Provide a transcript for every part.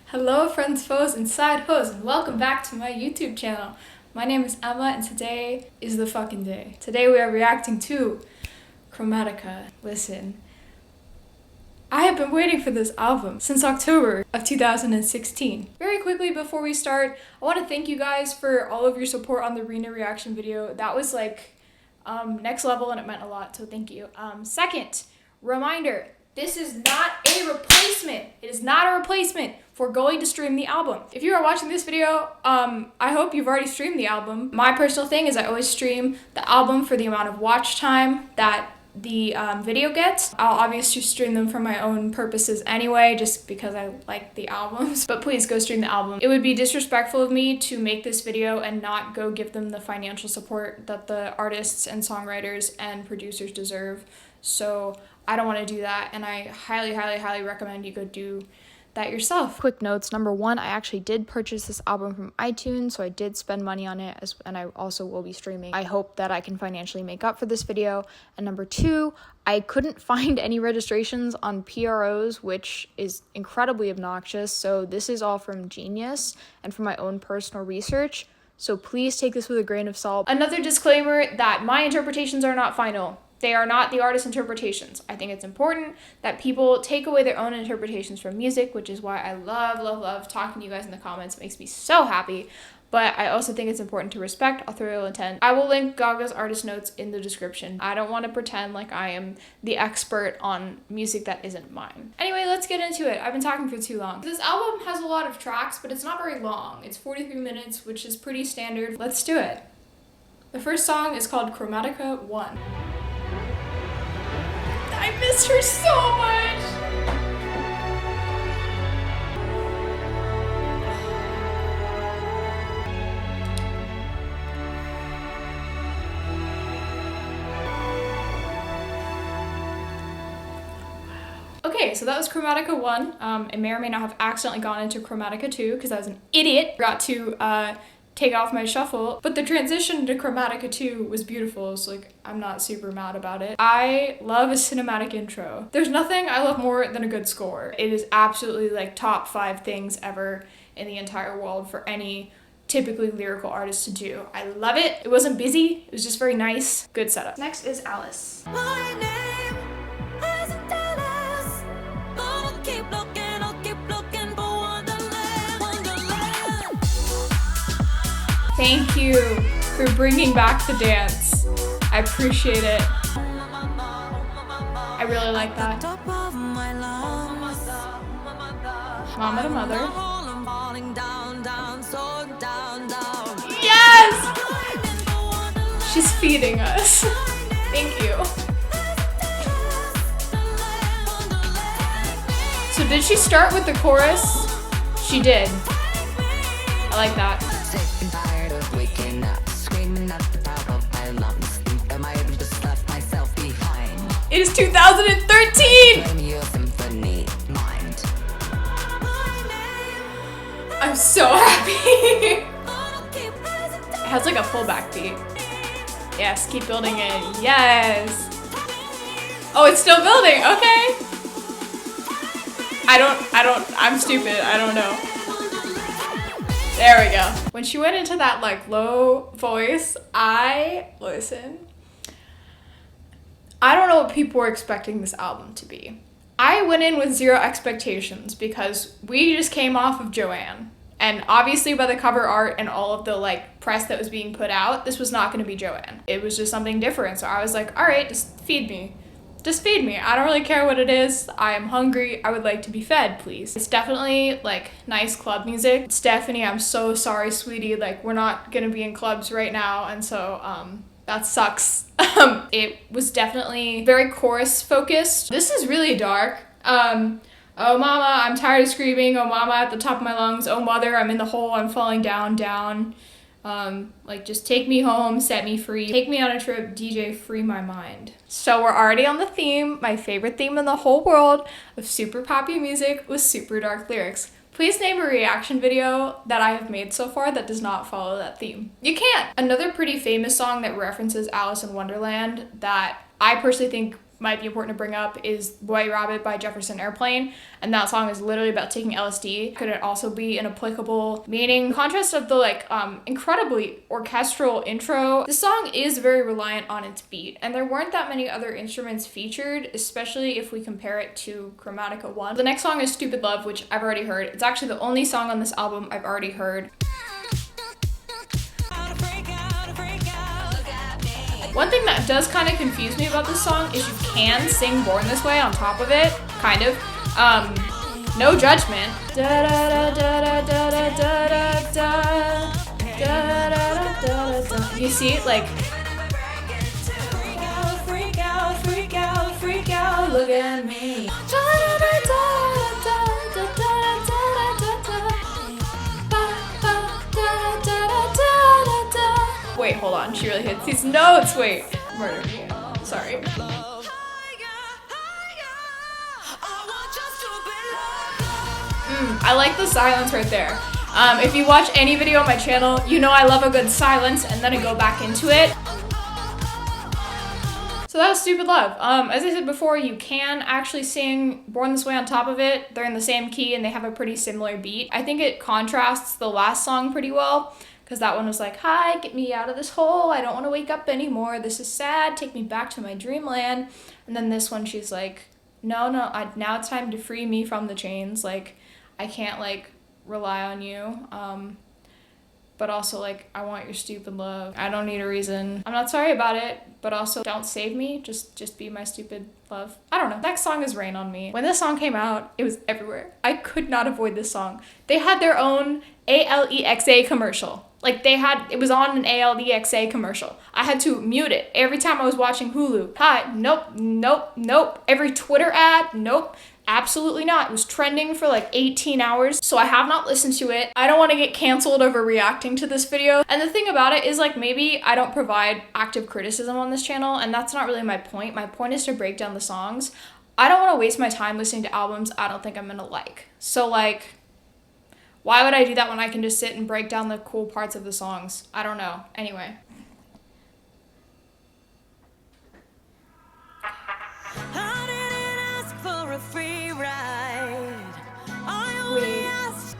Hello friends, foes, and side hoes, and welcome back to my YouTube channel. My name is Emma, and today is the fucking day. Today we are reacting to Chromatica. Listen, I have been waiting for this album since October of 2016. Very quickly before we start, I want to thank you guys for all of your support on the Rena reaction video. That was like next level and it meant a lot, so thank you. Second, reminder, this is not a replacement. It is not a replacement for going to stream the album. If you are watching this video, I hope you've already streamed the album. My personal thing is I always stream the album for the amount of watch time that the video gets. I'll obviously stream them for my own purposes anyway, just because I like the albums, but please go stream the album. It would be disrespectful of me to make this video and not go give them the financial support that the artists and songwriters and producers deserve. So I don't want to do that, and I highly recommend you go do that yourself. Quick notes. Number one, I actually did purchase this album from iTunes, so I did spend money on it, and I also will be streaming. I hope that I can financially make up for this video. And number two, I couldn't find any registrations on PROs, which is incredibly obnoxious, so this is all from Genius and from my own personal research, so please take this with a grain of salt. Another disclaimer that my interpretations are not final. They are not the artist's interpretations. I think it's important that people take away their own interpretations from music, which is why I love talking to you guys in the comments. It makes me so happy. But I also think it's important to respect authorial intent. I will link Gaga's artist notes in the description. I don't want to pretend like I am the expert on music that isn't mine. Anyway, let's get into it. I've been talking for too long. This album has a lot of tracks, but it's not very long. It's 43 minutes, which is pretty standard. Let's do it. The first song is called Chromatica 1. I miss her so much! Okay, so that was Chromatica 1. I may or may not have accidentally gone into Chromatica 2 because I was an idiot. Forgot to take off my shuffle, but the transition to Chromatica 2 was beautiful, so like I'm not super mad about it. I love a cinematic intro. There's nothing I love more than a good score. It is absolutely like top 5 things ever in the entire world for any typically lyrical artist to do. I love it. It wasn't busy, it was just very nice. Good setup. Next is Alice. My name isn't Alice, but I'll keep looking for Wonderland. Thank you for bringing back the dance. I appreciate it. I really like that. Mama to mother. Yes! She's feeding us. Thank you. So did she start with the chorus? She did. I like that. It is 2013! I'm so happy! It has like a full backbeat. Yes, keep building it. Yes! Oh, it's still building, okay! I'm stupid, I don't know. There we go. When she went into that like low voice, listen. I don't know what people were expecting this album to be. I went in with zero expectations because we just came off of Joanne. And obviously by the cover art and all of the like press that was being put out, this was not going to be Joanne. It was just something different. So I was like, all right, just feed me. Just feed me. I don't really care what it is. I am hungry. I would like to be fed, please. It's definitely like nice club music. Stephanie, I'm so sorry, sweetie. Like, we're not gonna be in clubs right now, and so that sucks. It was definitely very chorus focused. This is really dark. Oh mama, I'm tired of screaming. Oh mama, at the top of my lungs. Oh mother, I'm in the hole. I'm falling down, down. Like, just take me home, set me free. Take me on a trip, DJ, free my mind. So we're already on the theme, my favorite theme in the whole world of super poppy music with super dark lyrics. Please name a reaction video that I have made so far that does not follow that theme. You can't! Another pretty famous song that references Alice in Wonderland that I personally think might be important to bring up is White Rabbit by Jefferson Airplane, and that song is literally about taking LSD. Could it also be an applicable meaning? In contrast of the like incredibly orchestral intro, the song is very reliant on its beat, and there weren't that many other instruments featured, especially if we compare it to Chromatica 1. The next song is Stupid Love, which I've already heard. It's actually the only song on this album I've already heard. One thing that does kind of confuse me about this song is you can sing Born This Way on top of it, kind of. No judgment. You see it, like, freak out, freak out, freak out, look at me. Wait, hold on, she really hits these notes. Wait, murder me. Sorry. I like the silence right there. If you watch any video on my channel, you know I love a good silence and then I go back into it. So that was Stupid Love. As I said before, you can actually sing Born This Way on top of it. They're in the same key and they have a pretty similar beat. I think it contrasts the last song pretty well, because that one was like, hi, get me out of this hole. I don't want to wake up anymore. This is sad. Take me back to my dreamland. And then this one, she's like, no, now it's time to free me from the chains. Like, I can't, like, rely on you. But also, like, I want your stupid love. I don't need a reason. I'm not sorry about it, but also don't save me. Just be my stupid love. I don't know. Next song is Rain on Me. When this song came out, it was everywhere. I could not avoid this song. They had their own ALEXA commercial. Like, it was on an ALEXA commercial. I had to mute it every time I was watching Hulu. Hi, nope. Every Twitter ad, nope. Absolutely not. It was trending for like 18 hours, so I have not listened to it. I don't want to get canceled over reacting to this video. And the thing about it is, like, maybe I don't provide active criticism on this channel, and that's not really my point. My point is to break down the songs. I don't want to waste my time listening to albums I don't think I'm gonna like. So, like, why would I do that when I can just sit and break down the cool parts of the songs? I don't know. Anyway.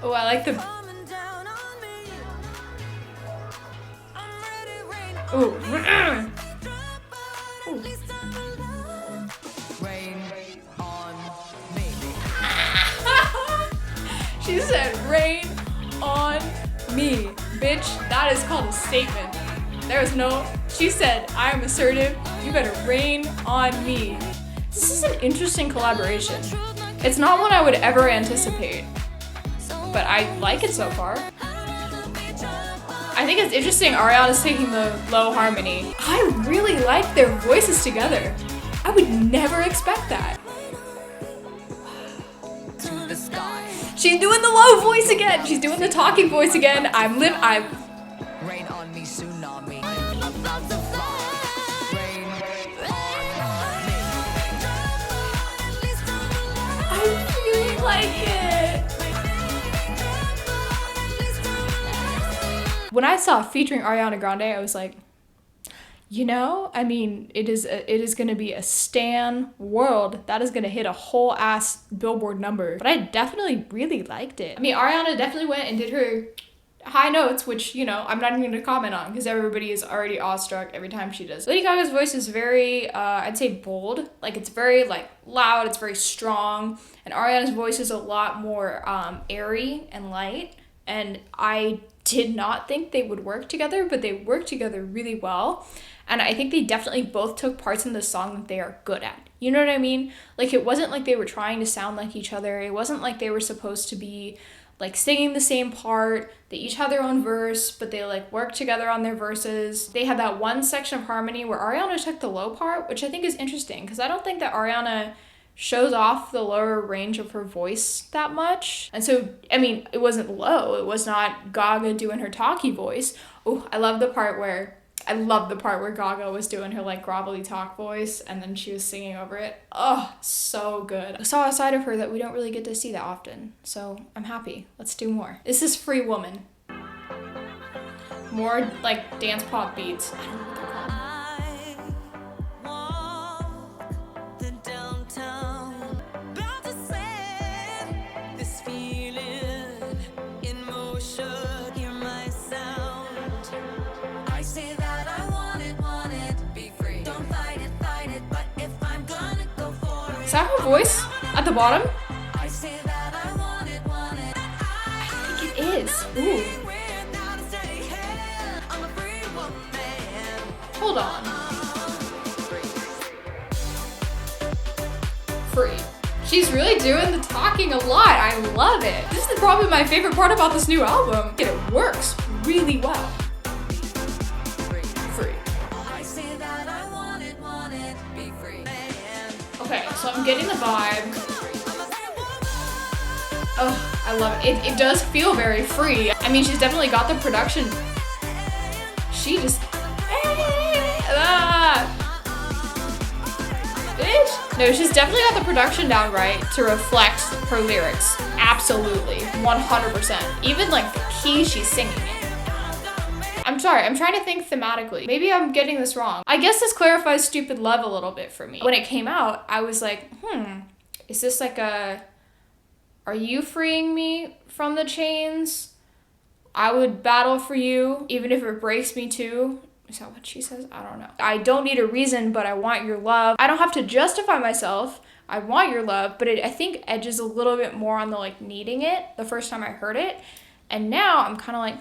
Oh, I like the... Ooh. Ooh. She said, rain on me. Bitch, that is called a statement. There is no... She said, I am assertive. You better rain on me. This is an interesting collaboration. It's not one I would ever anticipate, but I like it so far. I think it's interesting Ariana's taking the low harmony. I really like their voices together. I would never expect that. To the sky. She's doing the low voice again. She's doing the talking voice again. Rain on me, tsunami. I really like it. When I saw featuring Ariana Grande, I was like, you know, I mean, it is going to be a stan world. That is going to hit a whole ass Billboard number. But I definitely really liked it. I mean, Ariana definitely went and did her high notes, which, you know, I'm not even going to comment on because everybody is already awestruck every time she does. Lady Gaga's voice is very, I'd say bold. Like, it's very, like, loud. It's very strong. And Ariana's voice is a lot more airy and light. And I did not think they would work together, but they worked together really well. And I think they definitely both took parts in the song that they are good at. You know what I mean? Like, it wasn't like they were trying to sound like each other. It wasn't like they were supposed to be like singing the same part. They each had their own verse, but they like worked together on their verses. They had that one section of harmony where Ariana took the low part, which I think is interesting because I don't think that Ariana shows off the lower range of her voice that much. And so, I mean, it wasn't low. It was not Gaga doing her talky voice. Oh, I love the part where Gaga was doing her like grovelly talk voice and then she was singing over it. Oh, so good. I saw a side of her that we don't really get to see that often. So I'm happy. Let's do more. This is Free Woman. More like dance pop beats. I don't know what they're called. Is that her voice at the bottom? I think it is. Ooh. Hold on. Free. She's really doing the talking a lot. I love it. This is probably my favorite part about this new album. It works really well. Free. Okay, so I'm getting the vibe. Oh, I love it. It does feel very free. I mean, she's definitely got the production. She just... Bitch. No, she's definitely got the production down right to reflect her lyrics. Absolutely. 100%. Even like the key she's singing in. I'm sorry, I'm trying to think thematically. Maybe I'm getting this wrong. I guess this clarifies Stupid Love a little bit for me. When it came out, I was like, is this like a, are you freeing me from the chains? I would battle for you, even if it breaks me too. Is that what she says? I don't know. I don't need a reason, but I want your love. I don't have to justify myself. I want your love, but I think edges a little bit more on the like needing it the first time I heard it. And now I'm kind of like,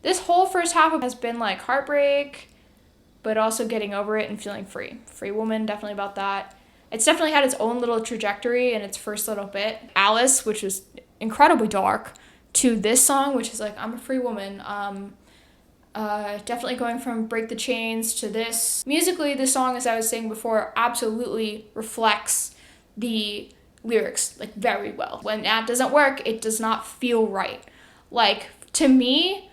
This whole first half has been like heartbreak, but also getting over it and feeling free. Free Woman, definitely about that. It's definitely had its own little trajectory in its first little bit. Alice, which was incredibly dark, to this song, which is like, I'm a free woman. Definitely going from Break the Chains to this. Musically, this song, as I was saying before, absolutely reflects the lyrics like very well. When that doesn't work, it does not feel right. Like, to me,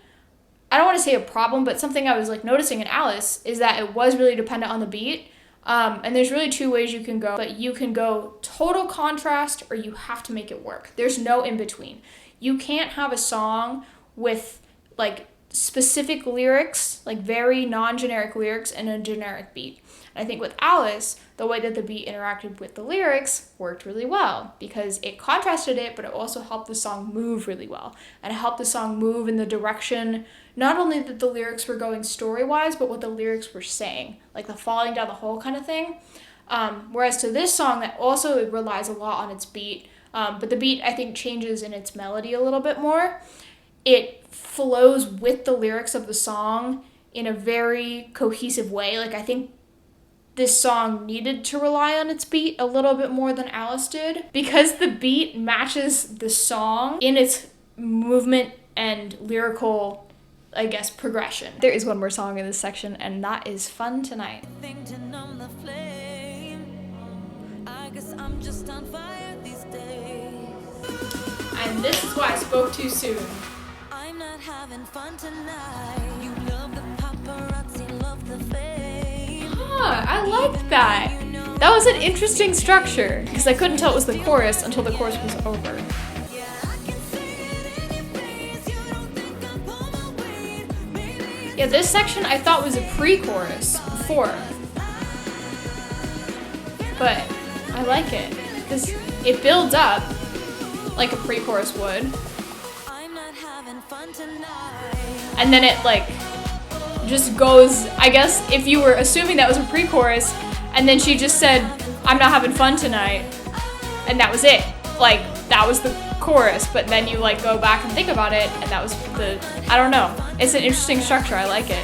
I don't want to say a problem, but something I was like noticing in Alice is that it was really dependent on the beat. And there's really two ways you can go, but you can go total contrast or you have to make it work. There's no in between. You can't have a song with like specific lyrics, like very non-generic lyrics and a generic beat. And I think with Alice, the way that the beat interacted with the lyrics worked really well because it contrasted it, but it also helped the song move really well. And it helped the song move in the direction, not only that the lyrics were going story-wise, but what the lyrics were saying, like the falling down the hole kind of thing. Whereas to this song, that also it relies a lot on its beat, but the beat, I think, changes in its melody a little bit more. It flows with the lyrics of the song in a very cohesive way. Like, I think this song needed to rely on its beat a little bit more than Alice did because the beat matches the song in its movement and lyrical, I guess, progression. There is one more song in this section, and that is Fun Tonight. And this is why I spoke too soon. I'm not having fun tonight. You love the paparazzi, love the fame. I liked that. That was an interesting structure because I couldn't tell it was the chorus until the chorus was over. Yeah, this section I thought was a pre-chorus before. But I like it because it builds up like a pre-chorus would. And then it like just goes, I guess if you were assuming that was a pre-chorus and then she just said, I'm not having fun tonight, and that was it. Like, that was the chorus, but then you like go back and think about it, and that was the, I don't know. It's an interesting structure. I like it.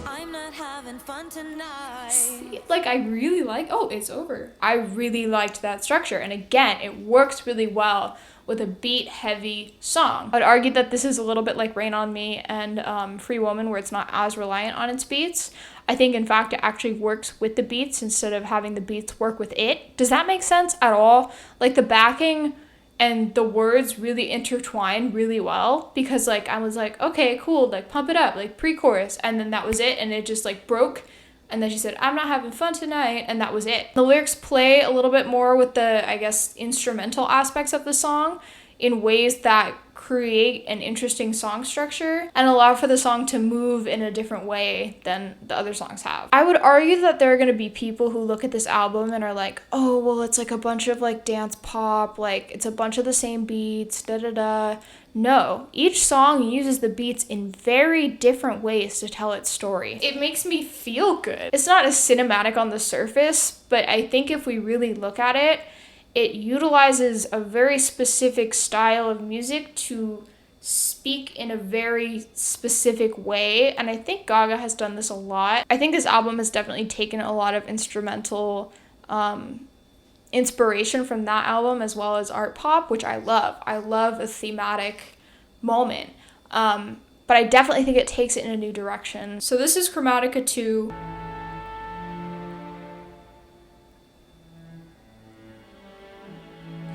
I'm not having fun tonight. See, like I really like, oh, it's over. I really liked that structure. And again, it works really well with a beat heavy song. I'd argue that this is a little bit like Rain on Me and Free Woman, where it's not as reliant on its beats. I think in fact it actually works with the beats instead of having the beats work with it. Does that make sense at all? Like the backing and the words really intertwine really well, because like I was like, okay, cool, like pump it up, like pre-chorus, and then that was it, and it just like broke. And then she said, I'm not having fun tonight, and that was it. The lyrics play a little bit more with the, I guess, instrumental aspects of the song in ways that create an interesting song structure and allow for the song to move in a different way than the other songs have. I would argue that there are going to be people who look at this album and are like, oh, well, it's like a bunch of like dance pop, like it's a bunch of the same beats, da-da-da. No, each song uses the beats in very different ways to tell its story. It makes me feel good. It's not as cinematic on the surface, but I think if we really look at it, it utilizes a very specific style of music to speak in a very specific way, and I think Gaga has done this a lot. I think this album has definitely taken a lot of instrumental inspiration from that album as well as art pop, which I love. I love a thematic moment, but I definitely think it takes it in a new direction. So this is Chromatica 2.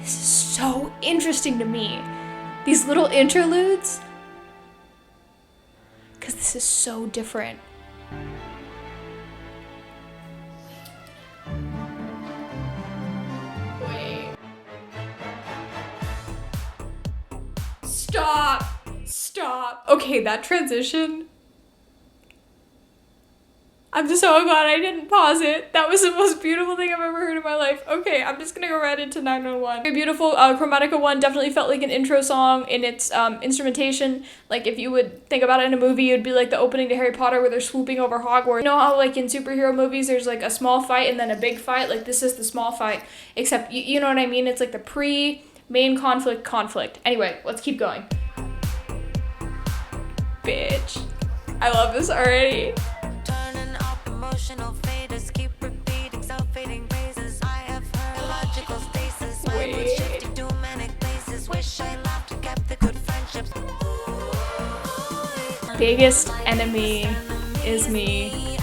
This is so interesting to me. These little interludes, because this is so different. Wait. Stop. Okay, that transition. I'm just so glad I didn't pause it. That was the most beautiful thing I've ever heard in my life. Okay, I'm just gonna go right into 911. Very beautiful. Chromatica 1 definitely felt like an intro song in its instrumentation. Like if you would think about it in a movie, it'd be like the opening to Harry Potter where they're swooping over Hogwarts. You know how like in superhero movies there's like a small fight and then a big fight? Like this is the small fight, except you know what I mean? It's like the pre-main conflict. Anyway, let's keep going. Bitch. I love this already. Keep repeating self-fading phrases. I have heard logical stasis. Wait. Shifting to manic places. Wish I laughed and kept the good friendships. Biggest enemy is me.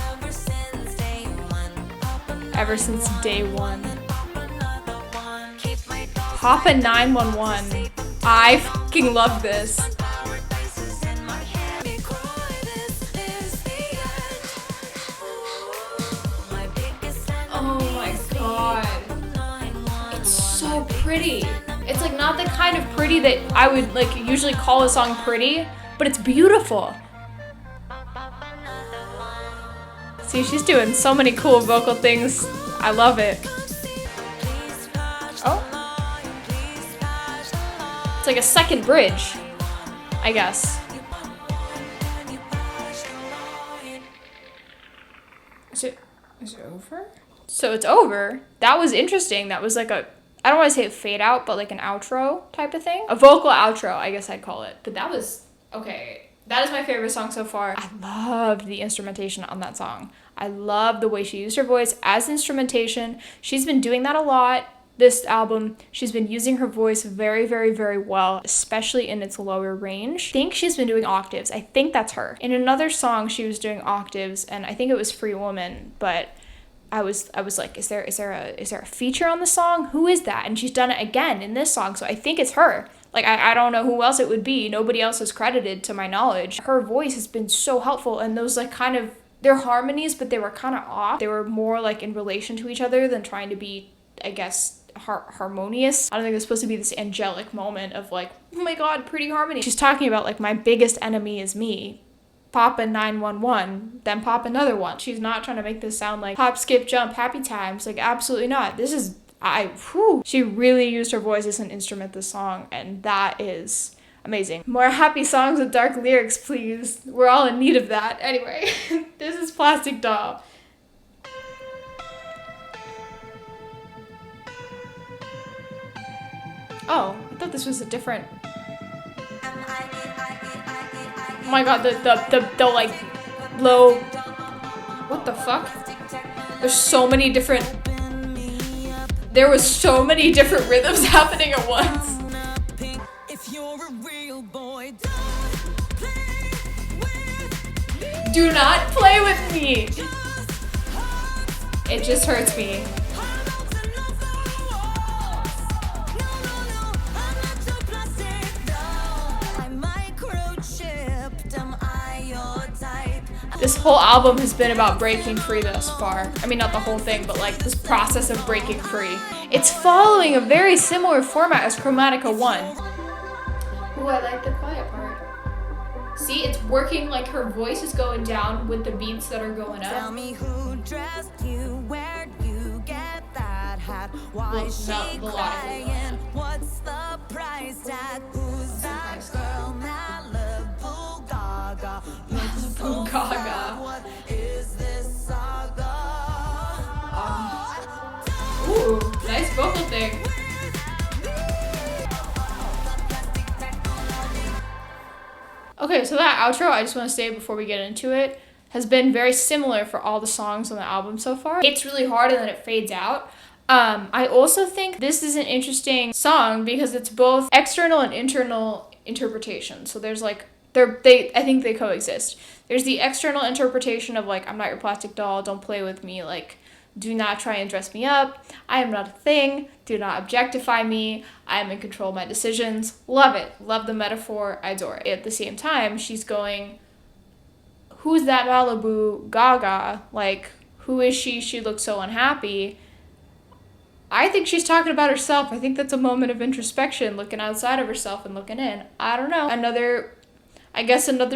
Ever since day one. Papa 911. I fucking love this. Pretty. It's like not the kind of pretty that I would like usually call a song pretty, but it's beautiful. See, she's doing so many cool vocal things. I love it. Oh. It's like a second bridge, I guess. Is it over? So it's over. That was interesting. That was like a, I don't want to say a fade out, but like an outro type of thing. A vocal outro, I guess I'd call it. But that was, okay, that is my favorite song so far. I loved the instrumentation on that song. I love the way she used her voice as instrumentation. She's been doing that a lot this album. She's been using her voice very, very, very well, especially in its lower range. I think she's been doing octaves. I think that's her. In another song, she was doing octaves, and I think it was Free Woman, but I was like, is there a feature on the song? Who is that? And she's done it again in this song, so I think it's her. Like, I don't know who else it would be. Nobody else is credited to my knowledge. Her voice has been so helpful, and those like kind of, they're harmonies, but they were kind of off. They were more like in relation to each other than trying to be, I guess, harmonious. I don't think it's supposed to be this angelic moment of like, oh my god, pretty harmony. She's talking about like, my biggest enemy is me. Papa 911, then pop another one. She's not trying to make this sound like hop, skip, jump, happy times. Like, absolutely not. This is, She really used her voice as an instrument this song, and that is amazing. More happy songs with dark lyrics, please. We're all in need of that. Anyway, this is Plastic Doll. Oh, I thought this was a different. Oh my god, the like low. What the fuck? There's so many different. There was so many different rhythms happening at once. Do not play with me. It just hurts me. This whole album has been about breaking free thus far. I mean, not the whole thing, but like this process of breaking free. It's following a very similar format as Chromatica 1. Ooh, I like the quiet part. See, it's working, like her voice is going down with the beats that are going up. Tell me who dressed you, where'd you get that hat? Why is she crying? What's the price tag? Who's that girl? Malibu Gaga. Malibu Gaga. What is this saga? Ooh, nice vocal thing. Okay, so that outro, I just want to say before we get into it, has been very similar for all the songs on the album so far. It's really hard and then it fades out. I also think this is an interesting song because it's both external and internal interpretation. So there's like, I think they coexist. There's the external interpretation of like, I'm not your plastic doll, don't play with me, like, do not try and dress me up. I am not a thing. Do not objectify me. I am in control of my decisions. Love it. Love the metaphor. I adore it. At the same time, she's going, who's that Malibu Gaga? Like, who is she? She looks so unhappy. I think she's talking about herself. I think that's a moment of introspection, looking outside of herself and looking in. I don't know. Another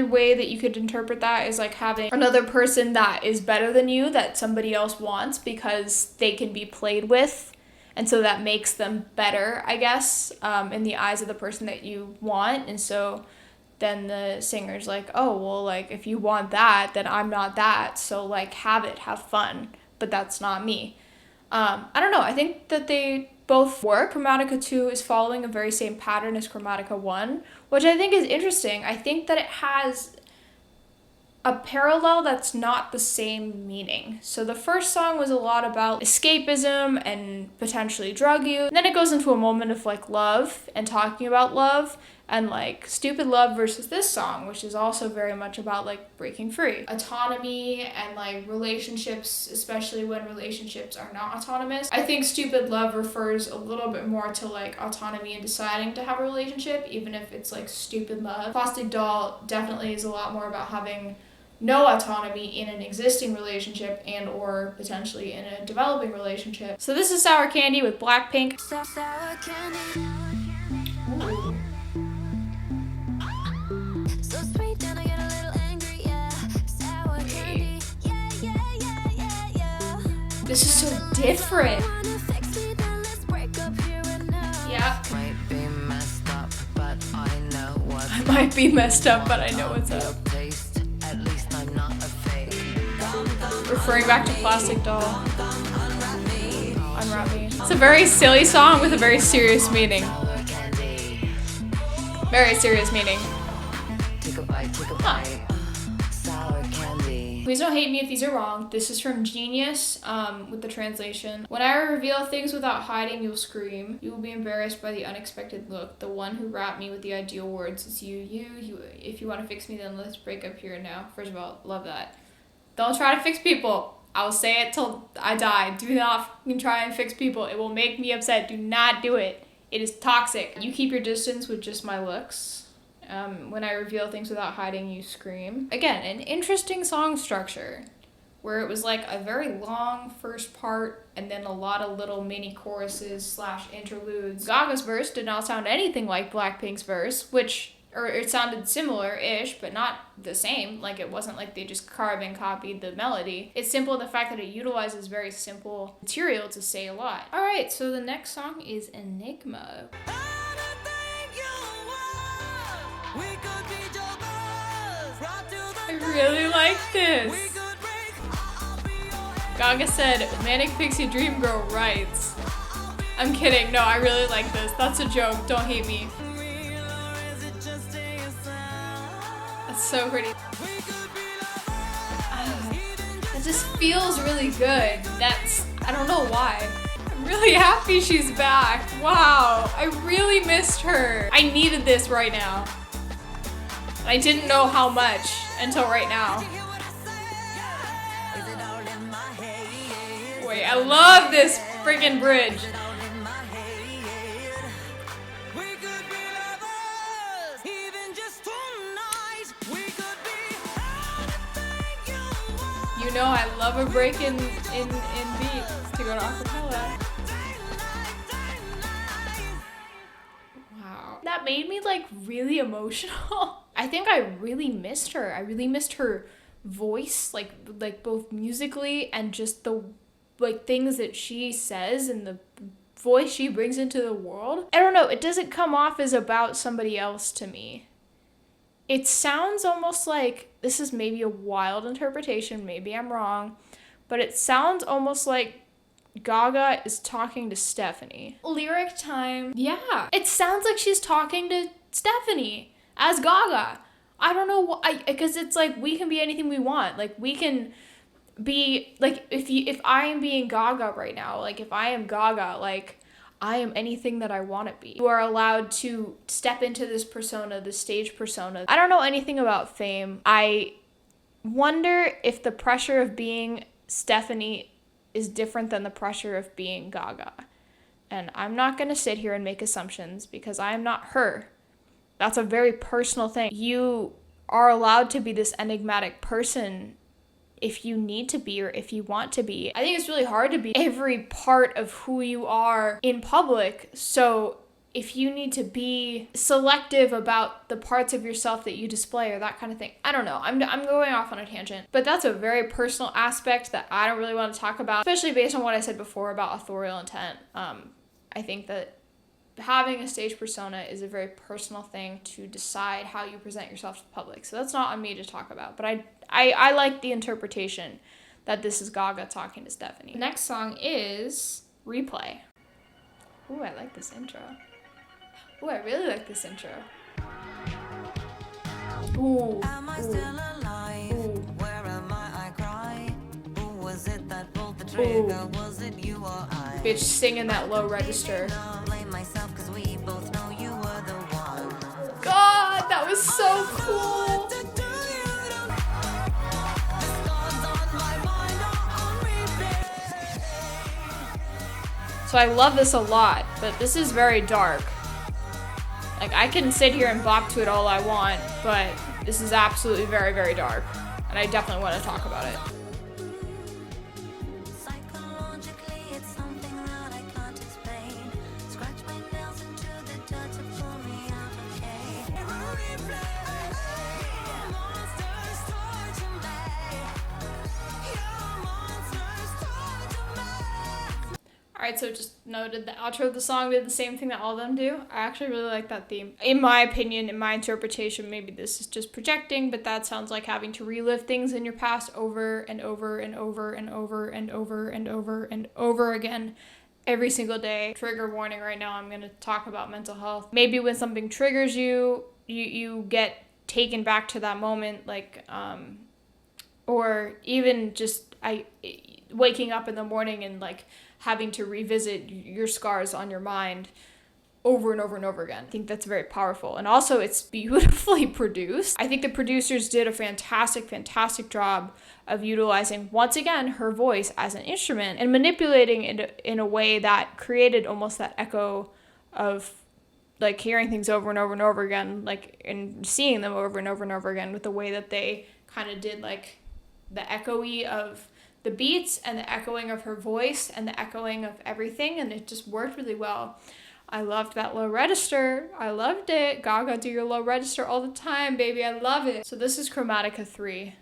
way that you could interpret that is like having another person that is better than you that somebody else wants because they can be played with. And so that makes them better, I guess, in the eyes of the person that you want. And so then the singer's like, oh, well, like, if you want that, then I'm not that. So, like, have it, have fun. But that's not me. I don't know. I think that they both work. Chromatica 2 is following a very same pattern as Chromatica 1, which I think is interesting. I think that it has a parallel that's not the same meaning. So the first song was a lot about escapism and potentially drug use. And then it goes into a moment of like love and talking about love and like stupid love versus this song, which is also very much about like breaking free. Autonomy and like relationships, especially when relationships are not autonomous. I think stupid love refers a little bit more to like autonomy and deciding to have a relationship, even if it's like stupid love. Plastic Doll definitely is a lot more about having no autonomy in an existing relationship and or potentially in a developing relationship. So this is Sour Candy with Blackpink. Sour Candy. Ooh. So sweet, then I get a little angry, yeah. Sour candy. Yeah, yeah, yeah, yeah, yeah. This is so different. Yeah. Might be messed up, but I know what's up. I might be messed up, but I know what's up. Referring back to Plastic Doll. Unwrap Me. It's a very silly song with a very serious meaning. Very serious meaning. Huh. Please don't hate me if these are wrong. This is from Genius with the translation. When I reveal things without hiding, you'll scream. You will be embarrassed by the unexpected look. The one who wrapped me with the ideal words is you. If you want to fix me, then let's break up here and now. First of all, love that. Don't try to fix people. I will say it till I die. Do not fucking try and fix people. It will make me upset. Do not do it. It is toxic. You keep your distance with just my looks. When I reveal things without hiding, you scream. Again, an interesting song structure where it was like a very long first part and then a lot of little mini choruses / interludes. Gaga's verse did not sound anything like Blackpink's verse, or it sounded similar-ish, but not the same. Like, it wasn't like they just carbon copied the melody. It's simple in the fact that it utilizes very simple material to say a lot. All right, so the next song is Enigma. I really like this. Gaga said, Manic Pixie Dream Girl writes. I'm kidding. No, I really like this. That's a joke. Don't hate me. That's so pretty. It just feels really good. I don't know why. I'm really happy she's back. Wow, I really missed her. I needed this right now. I didn't know how much until right now. Wait, I love this freaking bridge. You know I love a break in beats to go to acapella. Wow. That made me like really emotional. I think I really missed her. I really missed her voice, like both musically and just the like things that she says and the voice she brings into the world. I don't know, it doesn't come off as about somebody else to me. It sounds almost like, this is maybe a wild interpretation, maybe I'm wrong, but it sounds almost like Gaga is talking to Stephanie. Lyric time. Yeah. It sounds like she's talking to Stephanie as Gaga. I don't know why, because it's like we can be anything we want. Like we can be, like if I am being Gaga right now, like if I am Gaga, like I am anything that I want to be. You are allowed to step into this persona, this stage persona. I don't know anything about fame. I wonder if the pressure of being Stephanie is different than the pressure of being Gaga. And I'm not going to sit here and make assumptions because I am not her. That's a very personal thing. You are allowed to be this enigmatic person if you need to be or if you want to be. I think it's really hard to be every part of who you are in public. So if you need to be selective about the parts of yourself that you display or that kind of thing, I don't know. I'm going off on a tangent, but that's a very personal aspect that I don't really want to talk about, especially based on what I said before about authorial intent. I think that having a stage persona is a very personal thing to decide how you present yourself to the public. So that's not on me to talk about, but I like the interpretation that this is Gaga talking to Stephanie. The next song is Replay. Ooh, I like this intro. Ooh, I really like this intro. Ooh. Am I still alive? Ooh. Where am I cry? Who was it that pulled the trigger? Was it you or I? Bitch singing that low register. God, that was so cool. So I love this a lot, but this is very dark. Like, I can sit here and bop to it all I want, but this is absolutely very, very dark. And I definitely want to talk about it. Alright, so just noted the outro of the song did the same thing that all of them do. I actually really like that theme. In my opinion, in my interpretation, maybe this is just projecting, but that sounds like having to relive things in your past over and over and over and over and over and over and over again every single day. Trigger warning right now, I'm going to talk about mental health. Maybe when something triggers you, you get taken back to that moment, like, or even just waking up in the morning and like having to revisit your scars on your mind over and over and over again. I think that's very powerful. And also it's beautifully produced. I think the producers did a fantastic job of utilizing, once again, her voice as an instrument and manipulating it in a way that created almost that echo of like hearing things over and over and over again, like, and seeing them over and over and over again with the way that they kind of did like the echoey of the beats and the echoing of her voice and the echoing of everything, and it just worked really well. I loved that low register. I loved it. Gaga, do your low register all the time, baby. I love it. So this is Chromatica 3.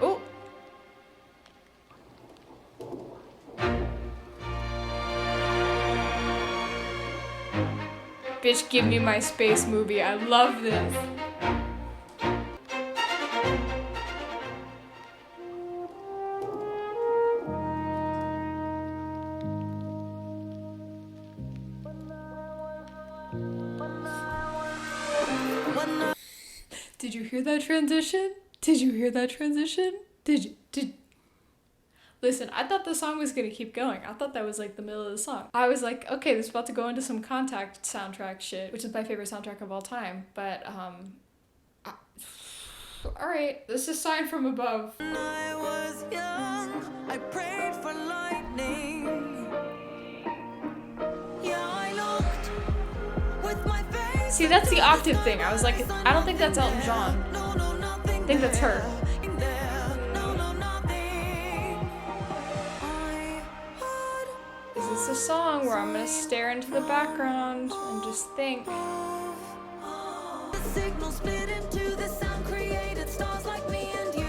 Oh. Bitch, give me my space movie. I love this. Did you hear that transition? Did you hear that transition? Did Listen, I thought the song was gonna keep going. I thought that was like the middle of the song. I was like, okay, this is about to go into some Contact soundtrack shit, which is my favorite soundtrack of all time. But alright, this is Sign from Above. When I was young, I prayed for lightning. Yeah, I looked with my face. See, that's the octave thing. I was like, I don't think that's Elton John. No, no, nothing I think that's her. in there. No, no, nothing. I heard Is this a song where I'm gonna stare into the background and just think? the signal split into the sound, created stars like me and you.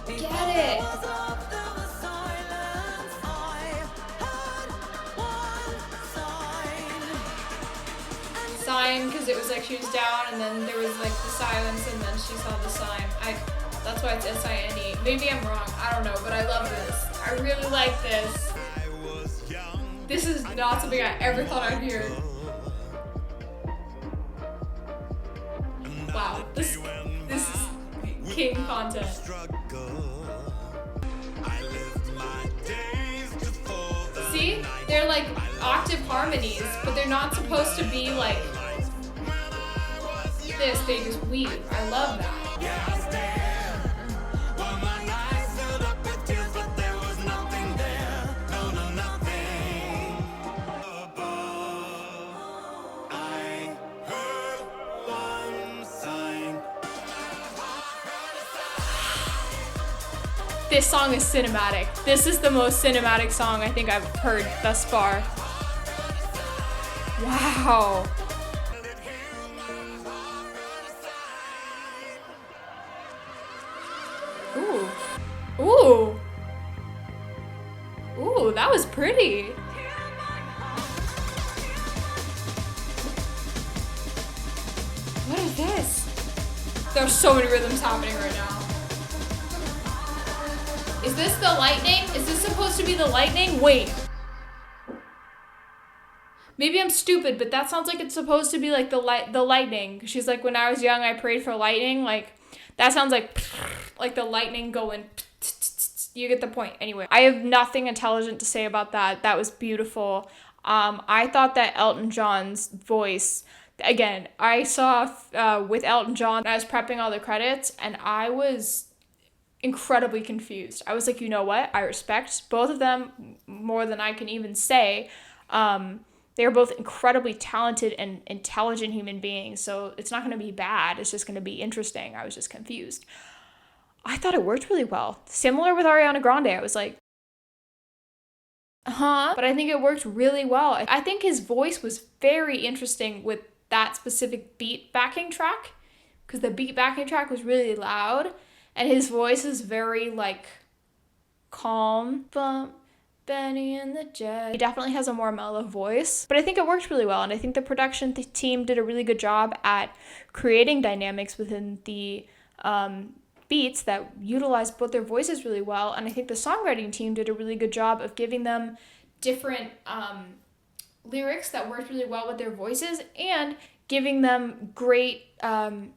Get it. Because of the silence, I heard one sign. Sign, because it was like she was down and then there was like the silence and then she saw the sign. That's why it's S-I-N-E. Maybe I'm wrong, I don't know, but I love this. I really like this. This is not something I ever thought I'd hear. Wow, this is king content. See? They're like octave harmonies, but they're not supposed to be like this, they just weave. I love that. This song is cinematic. This is the most cinematic song I think I've heard thus far. Wow. Ooh. Ooh. Ooh, that was pretty. What is this? There's so many rhythms happening right now. Is this the lightning? Is this supposed to be the lightning? Wait. Maybe I'm stupid, but that sounds like it's supposed to be like the lightning. She's like, when I was young, I prayed for lightning. Like, that sounds like the lightning going. You get the point. Anyway, I have nothing intelligent to say about that. That was beautiful. I thought that Elton John's voice, again, I saw with Elton John, I was prepping all the credits, and I was incredibly confused. I was like, you know what? I respect both of them more than I can even say. They are both incredibly talented and intelligent human beings, so it's not going to be bad. It's just going to be interesting. I was just confused. I thought it worked really well. Similar with Ariana Grande. I was like, but I think it worked really well. I think his voice was very interesting with that specific beat backing track, because the beat backing track was really loud, and his voice is very, like, calm. Bump, Benny and the Jet. He definitely has a more mellow voice, but I think it worked really well, and I think the production team did a really good job at creating dynamics within the beats that utilized both their voices really well, and I think the songwriting team did a really good job of giving them different lyrics that worked really well with their voices and giving them great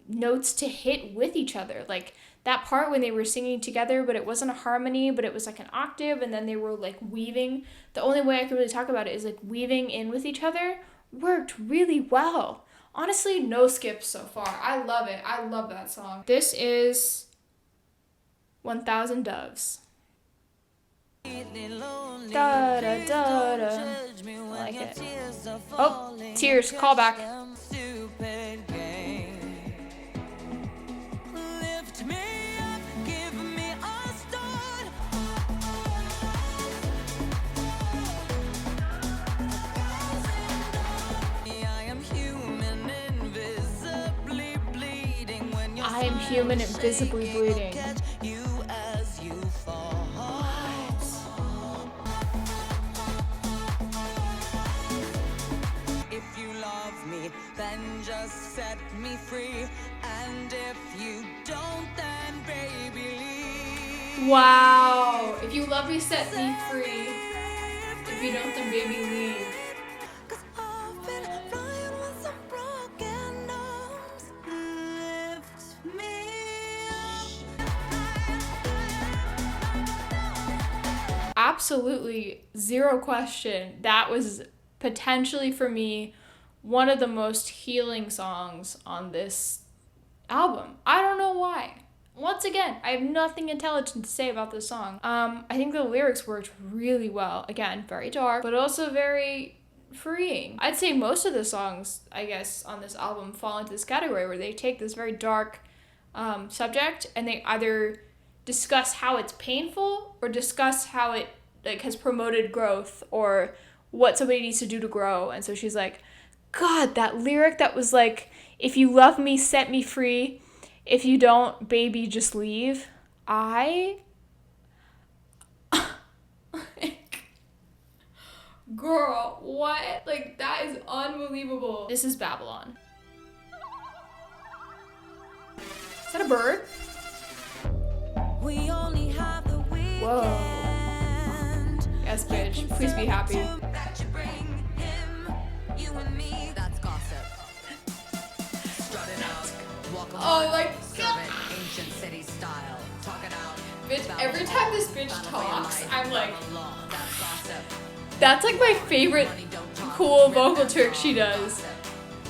notes to hit with each other. Like, that part when they were singing together, but it wasn't a harmony, but it was like an octave, and then they were like weaving. The only way I could really talk about it is like weaving in with each other worked really well. Honestly, no skips so far. I love it. I love that song. This is 1000 Doves. Da da da da. I like it. Oh, tears, callback. I am human and visibly bleeding. If you love me, then just set me free. And if you don't, then baby leave. Wow. If you love me, set me free. If you don't, then baby leave. 'Cause I've been flying with some broken arms. Lift me absolutely zero question, that was potentially for me one of the most healing songs on this album. I don't know why. Once again, I have nothing intelligent to say about this song. I think the lyrics worked really well. Again, very dark, but also very freeing. I'd say most of the songs, I guess, on this album fall into this category where they take this very dark subject and they either discuss how it's painful or discuss how it like has promoted growth or what somebody needs to do to grow. And so she's like, God, that lyric that was like, if you love me, set me free. If you don't, baby, just leave. Girl, what? Like, that is unbelievable. This is Babylon. Is that a bird? We only have the weekend. Whoa. Yes, bitch. Please be happy. That you bring him, you and me. That's gossip. Strutting out, walk Oh my God. ancient city style. Talking out. Bitch, every time this bitch talks, I'm like, That's gossip. that's like my favorite cool vocal trick she does.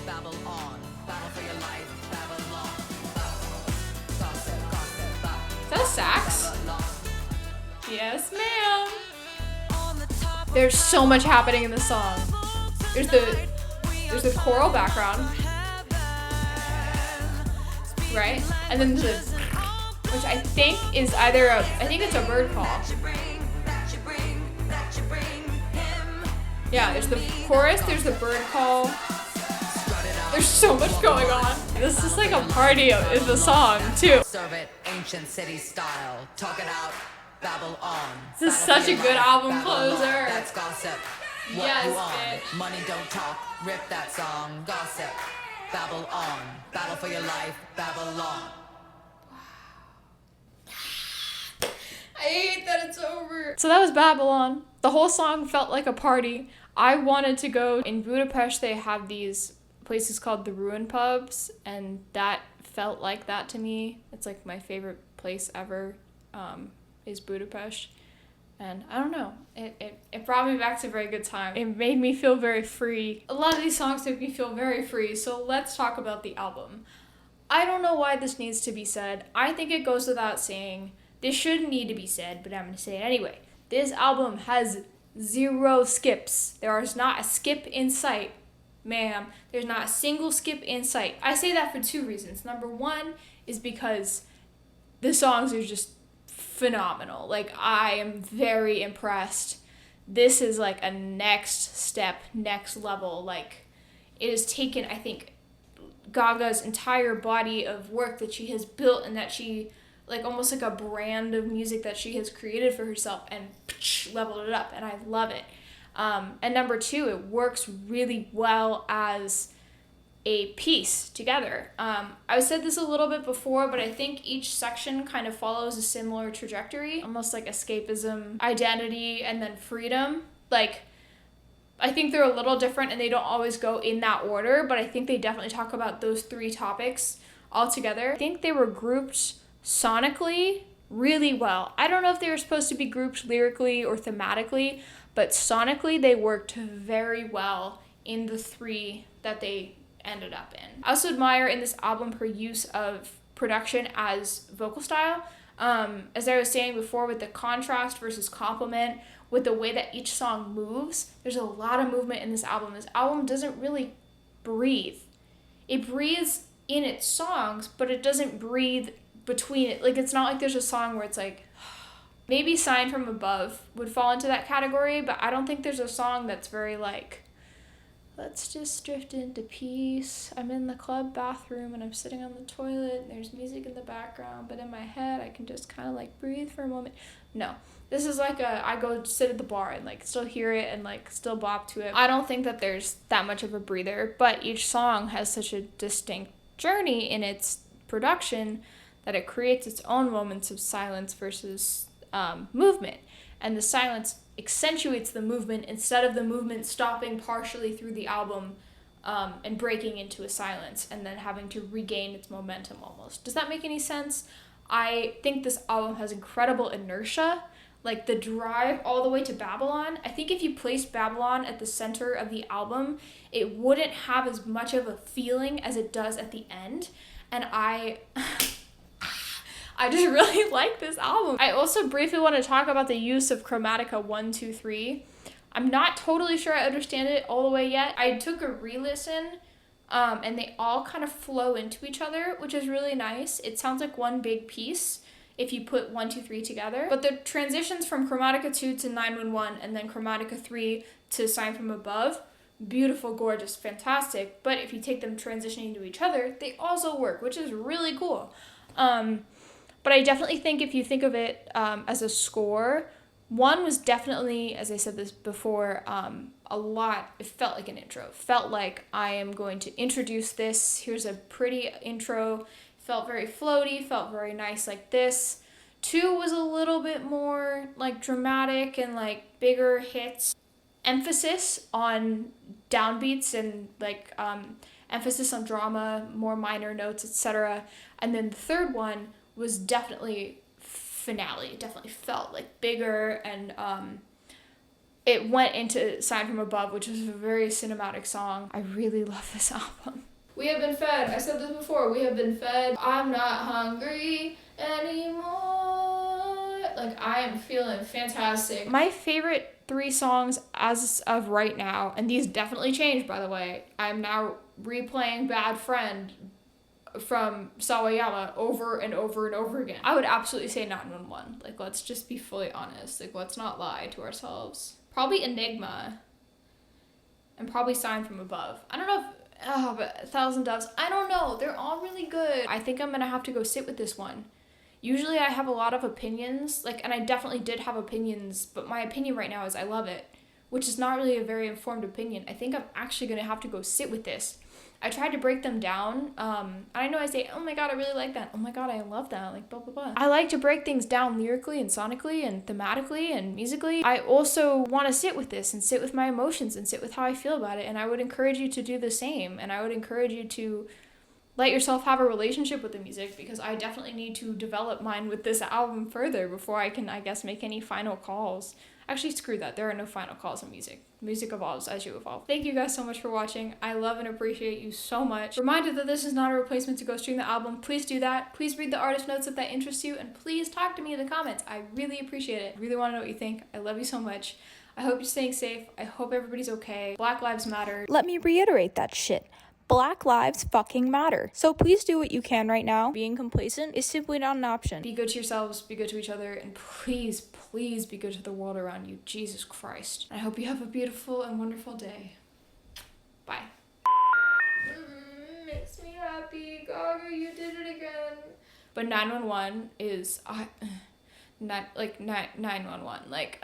Babble on, battle for your life, babble on. Gossip, gossip, Is that a sax? Babylon. Yes, ma'am. On the top of There's so much happening in the song. There's the choral background, right? And then the, which I think is either I think it's a bird call. Yeah, there's the chorus, there's the bird call. There's so much going on. This is like a party of the song, too. Serve it, ancient city style. Talk it out, babble on. This is Battle such for a your good life, album babble on. closer. That's gossip. What Yes, you on? bitch. Money don't talk. Rip that song. Gossip. Babble on. Battle for your life. Babble on. I hate that it's over. So that was Babylon. The whole song felt like a party. I wanted to go. In Budapest, they have these places called the Ruin Pubs, and that felt like that to me. It's like my favorite place ever, is Budapest. And I don't know, it brought me back to a very good time. It made me feel very free. A lot of these songs make me feel very free, so let's talk about the album. I don't know why this needs to be said. I think it goes without saying. This shouldn't need to be said, but I'm going to say it anyway. This album has 0 skips. There is not a skip in sight, ma'am. There's not a single skip in sight. I say that for 2 reasons. Number 1 is because the songs are just phenomenal. Like, I am very impressed. This is like a next step, next level. Like, it has taken, I think, Gaga's entire body of work that she has built and that she, like, almost like a brand of music that she has created for herself and leveled it up, and I love it. And number 2, it works really well as a piece together. I said this a little bit before, but I think each section kind of follows a similar trajectory, almost like escapism, identity, and then freedom. Like, I think they're a little different and they don't always go in that order, but I think they definitely talk about those 3 topics all together. I think they were grouped sonically really well. I don't know if they were supposed to be grouped lyrically or thematically, but sonically they worked very well in the 3 that they ended up in. I also admire in this album her use of production as vocal style. As I was saying before, with the contrast versus complement, with the way that each song moves, there's a lot of movement in this album. This album doesn't really breathe. It breathes in its songs, but it doesn't breathe between it. Like, it's not like there's a song where it's like, maybe Sign from Above would fall into that category, but I don't think there's a song that's very like, let's just drift into peace. I'm in the club bathroom and I'm sitting on the toilet and there's music in the background, but in my head I can just kind of like breathe for a moment. No, this is like I go sit at the bar and like still hear it and like still bop to it. I don't think that there's that much of a breather, but each song has such a distinct journey in its production that it creates its own moments of silence versus movement. And the silence accentuates the movement instead of the movement stopping partially through the album and breaking into a silence and then having to regain its momentum almost. Does that make any sense? I think this album has incredible inertia. like the drive all the way to Babylon. I think if you placed Babylon at the center of the album, it wouldn't have as much of a feeling as it does at the end. And I just really like this album. I also briefly want to talk about the use of Chromatica 1, 2, 3. I'm not totally sure I understand it all the way yet. I took a re-listen, and they all kind of flow into each other, which is really nice. It sounds like one big piece if you put 1, 2, 3 together. But the transitions from Chromatica 2 to 911 and then Chromatica 3 to Sign from Above, beautiful, gorgeous, fantastic. But if you take them transitioning to each other, they also work, which is really cool. But I definitely think if you think of it as a score, 1 was definitely, as I said this before, a lot, it felt like an intro. It felt like I am going to introduce this. Here's a pretty intro. Felt very floaty, felt very nice like this. 2 was a little bit more like dramatic and like bigger hits. Emphasis on downbeats and like emphasis on drama, more minor notes, etc. And then the third one was definitely finale. It definitely felt like bigger, and it went into Sign from Above, which is a very cinematic song. I really love this album. We have been fed. I said this before. We have been fed. I'm not hungry anymore. Like, I am feeling fantastic. My favorite 3 songs as of right now, and these definitely changed, by the way. I'm now replaying Bad Friend from Sawayama over and over and over again. I would absolutely say 911. Like, let's just be fully honest. Like, let's not lie to ourselves. Probably Enigma. And probably Sign from Above. I don't know if... Oh, but 1,000 Doves. I don't know. They're all really good. I think I'm gonna have to go sit with this one. Usually I have a lot of opinions, like, and I definitely did have opinions, but my opinion right now is I love it, which is not really a very informed opinion. I think I'm actually gonna have to go sit with this. I tried to break them down. I know I say, oh my god, I really like that. Oh my god, I love that. Like, blah, blah, blah. I like to break things down lyrically and sonically and thematically and musically. I also want to sit with this and sit with my emotions and sit with how I feel about it. And I would encourage you to do the same. And I would encourage you to let yourself have a relationship with the music, because I definitely need to develop mine with this album further before I can, I guess, make any final calls. Actually, screw that. There are no final calls in music. Music evolves as you evolve. Thank you guys so much for watching. I love and appreciate you so much. Reminder that this is not a replacement to go stream the album. Please do that. Please read the artist notes if that interests you, and please talk to me in the comments. I really appreciate it. I really want to know what you think. I love you so much. I hope you're staying safe. I hope everybody's okay. Black Lives Matter. Let me reiterate that shit. Black lives fucking matter. So please do what you can right now. Being complacent is simply not an option. Be good to yourselves, be good to each other, and please, please be good to the world around you. Jesus Christ. I hope you have a beautiful and wonderful day. Bye. Makes me happy. Gaga, you did it again. But 911 is... 911. Like...